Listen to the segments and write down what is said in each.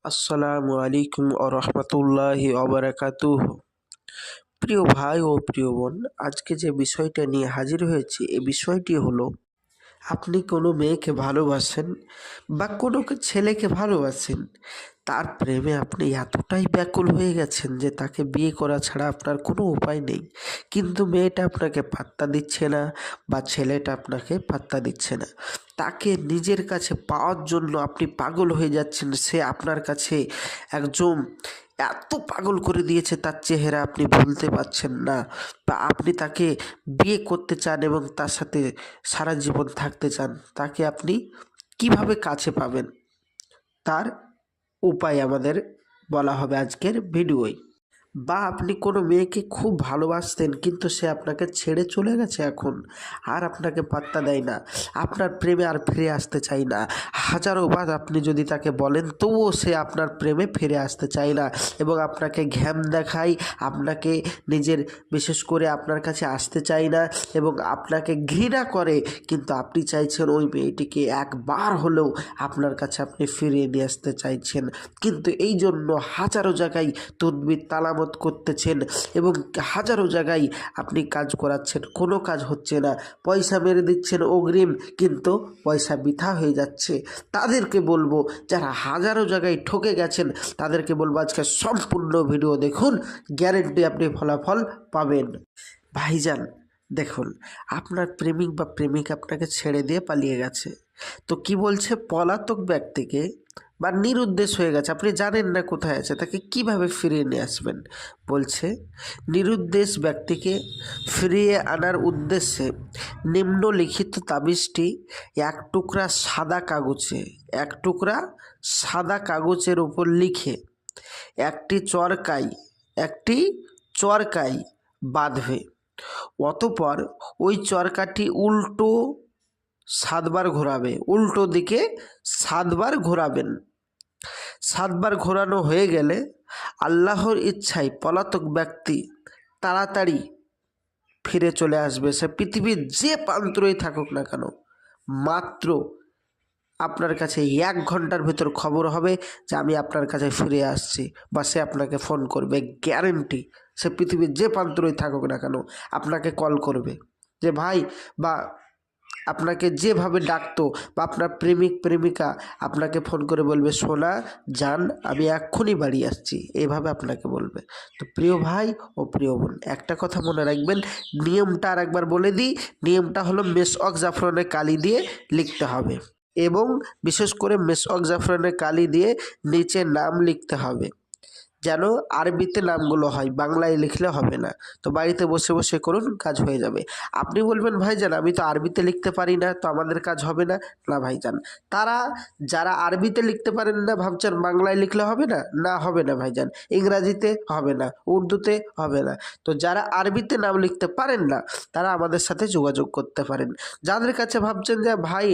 আসসালামু আলাইকুম রহমতুল্লাহি অবরাকাতুহ। প্রিয় ভাই ও প্রিয় বোন, আজকে যে বিষয়টা নিয়ে হাজির হয়েছি এই বিষয়টি হলো, আপনি কোনো মেয়েকে ভালোবাসেন বা কোনো ছেলেকে ভালোবাসেন, তার প্রেমে আপনি এতটাই ব্যাকুল হয়ে গেছেন যে তাকে বিয়ে করা ছাড়া আপনার কোনো উপায় নেই, কিন্তু মেয়েটা আপনাকে পাত্তা দিচ্ছে না বা ছেলেটা আপনাকে পাত্তা দিচ্ছে না। তাকে নিজের কাছে পাওয়ার জন্য আপনি পাগল হয়ে যাচ্ছেন। সে আপনার কাছে একজন এত পাগল করে দিয়েছে, তার চেহারা আপনি ভুলতে পারছেন না, বা আপনি তাকে বিয়ে করতে চান এবং তার সাথে সারা জীবন থাকতে চান। তাকে আপনি কিভাবে কাছে পাবেন, তার উপায় আমাদের বলা হবে আজকের ভিডিওয়। বা আপনি কোনো মেয়েকে খুব ভালোবাসতেন কিন্তু সে আপনাকে ছেড়ে চলে গেছে, এখন আর আপনাকে পাত্তা দেয় না, আপনার প্রেমে আর ফিরে আসতে চাই না। হাজারো বার আপনি যদি তাকে বলেন তবুও সে আপনার প্রেমে ফিরে আসতে চায় না এবং আপনাকে ঘ্যাম দেখায়, আপনাকে নিজের বিশেষ করে আপনার কাছে আসতে চায় না এবং আপনাকে ঘৃণা করে। কিন্তু আপনি চাইছেন ওই মেয়েটিকে একবার হলেও আপনার কাছে আপনি ফিরিয়ে নিয়ে আসতে চাইছেন, কিন্তু এই জন্য হাজারো জায়গায় তদবির তালামত করতেছেন এবং হাজারো জায়গায় আপনি কাজ করাচ্ছেন, কোনো কাজ হচ্ছে না। পয়সা মেরে দিচ্ছেন অগ্রিম, কিন্তু পয়সা বৃথা হয়ে যাচ্ছে। তাদেরকে বলবো, যারা হাজারো জায়গায় ঠকে গেছেন, তাদেরকে বলবো আজকে সম্পূর্ণ ভিডিও দেখুন, গ্যারেন্টি আপনি ফলাফল পাবেন। ভাইজান দেখুন, আপনার প্রেমিক বা প্রেমিকা আপনাকে ছেড়ে দিয়ে পালিয়ে গেছে, তো কি বলছে, পলাতক ব্যক্তিকে বা নিরুদ্দেশ হয়ে গেছে, আপনি জানেন না কোথায় আছে, তাকে কিভাবে ফিরিয়ে নিয়ে আসবেন। বলছে নিরুদ্দেশ ব্যক্তিকে ফিরিয়ে আনার উদ্দেশ্যে নিম্নলিখিত তাবিজটি এক টুকরা সাদা কাগজের উপর লিখে একটি চরকায় বাঁধবে। অতঃপর ওই চরকাটি উল্টো দিকে 7বার ঘোরাবেন। 7বার ঘোরানো হয়ে গেলে আল্লাহর ইচ্ছায় পলাতক ব্যক্তি তাড়াতাড়ি ফিরে চলে আসবে। সে পৃথিবীর যে প্রান্তরেই থাকুক না কেন, মাত্র আপনার কাছে 1 ঘন্টার ভেতর খবর হবে যে আমি আপনার কাছে ফিরে আসছি, বা সে আপনাকে ফোন করবে, গ্যারেন্টি। সে পৃথিবীর যে প্রান্তরেই থাকুক না কেন আপনাকে কল করবে যে ভাই, বা আপনাকে যেভাবে ডাকতো, বা আপনার প্রেমিক প্রেমিকা আপনাকে ফোন করে বলবে সোনা জান আমি এক্ষুনি বাড়ি আসছি, এইভাবে আপনাকে বলবে। তো প্রিয় ভাই ও প্রিয় বোন, একটা কথা মনে রাখবেন, নিয়মটা আর একবার বলে দিই। নিয়মটা হলো মেসওয়াক জাফরানের কালি দিয়ে লিখতে হবে এবং বিশেষ করে মেসওয়াক জাফরানের কালি দিয়ে নিচে নাম লিখতে হবে, যেন আরবিতে নামগুলো হয়, বাংলায় লিখলে হবে না। তো বাড়িতে বসে বসে করুন, কাজ হয়ে যাবে। আপনি বলবেন ভাইজান আমি তো আরবিতে লিখতে পারি না, তো আমাদের কাজ হবে না। না ভাইজান, যারা আরবিতে লিখতে পারেন না ভাবছেন বাংলায় লিখলে হবে না, না হবে না ভাইজান, ইংরাজিতে হবে না, উর্দুতে হবে না। তো যারা আরবিতে নাম লিখতে পারেন না তারা আমাদের সাথে যোগাযোগ করতে পারেন। যাদের কাছে ভাবছেন যে ভাই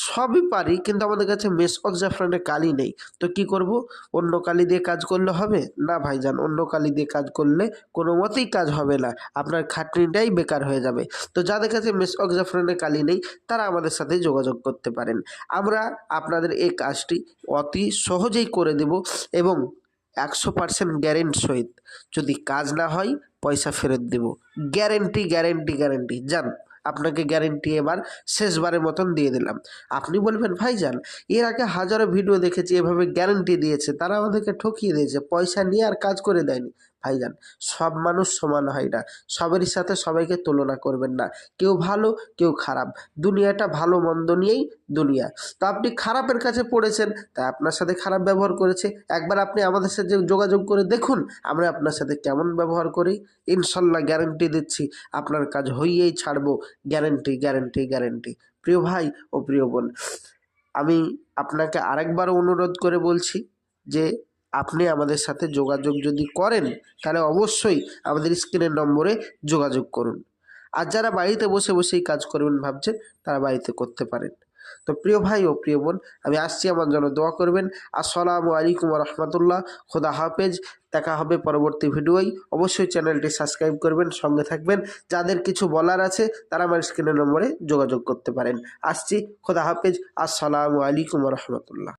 সবই পারি কিন্তু আমাদের কাছে মেসওয়াক জাফরানের কালি নেই, তো কি করব, অন্য কালি দিয়ে কাজ করলে হবে? না ভাইজান, অন্য কালি দিয়ে কাজ করলে কোনো মতেই কাজ হবে না, আপনার খাটনিটাই বেকার হয়ে যাবে। তো যাদের কাছে মেসওয়াক জাফরানের কালি নেই তারা আমাদের সাথে যোগাযোগ করতে পারেন। আমরা আপনাদের এই কাজটি অতি সহজেই করে দেব এবং 100% গ্যারেন্টি সহিত, যদি কাজ না হয় পয়সা ফেরত দেব, গ্যারেন্টি গ্যারেন্টি গ্যারেন্টি। যান, আপনাকে গ্যারেন্টি এবার শেষবারের মতন দিয়ে দিলাম। আপনি বলবেন ভাইজান এর আগে হাজারো ভিডিও দেখেছি এভাবে গ্যারেন্টি দিয়েছে, তারা আমাদেরকে ঠকিয়ে দিয়েছে, পয়সা নিয়ে আর কাজ করে দেয়নি। ভাইজান সব মানুষ সমান হয় না, সবারই সাথে সবাইকে তুলনা করবেন না, কেউ ভালো কেউ খারাপ, দুনিয়াটা ভালো মন্দ নিয়েই দুনিয়া। তো আপনি খারাপের কাছে পড়েছেন তাই আপনার সাথে খারাপ ব্যবহার করেছে, একবার আপনি আমাদের সাথে যোগাযোগ করে দেখুন আমরা আপনার সাথে কেমন ব্যবহার করি। ইনশাল্লাহ গ্যারেন্টি দিচ্ছি আপনার কাজ হইয়েই ছাড়বো, গ্যারেন্টি গ্যারেন্টি গ্যারেন্টি। প্রিয় ভাই ও প্রিয় বোন, আমি আপনাকে আরেকবার অনুরোধ করে বলছি যে আপনি আমাদের সাথে যোগাযোগ যদি করেন তাহলে অবশ্যই আমাদের স্ক্রিনের নম্বরে যোগাযোগ করুন। আর যারা বাড়িতে বসে বসেই কাজ করবেন ভাবছেন তারা বাড়িতে করতে পারেন। তো প্রিয় ভাই ও প্রিয় বোন, আমি আসছি, আমার জন্য দোয়া করবেন। আসসালামু আলাইকুম রহমতুল্লাহ, খোদা হাফেজ। দেখা হবে পরবর্তী ভিডিওয়। অবশ্যই চ্যানেলটি সাবস্ক্রাইব করবেন, সঙ্গে থাকবেন। যাদের কিছু বলার আছে তারা আমার স্ক্রিনের নম্বরে যোগাযোগ করতে পারেন। আসছি, খোদা হাফেজ। আসসালামু আলাইকুম রহমতুল্লাহ।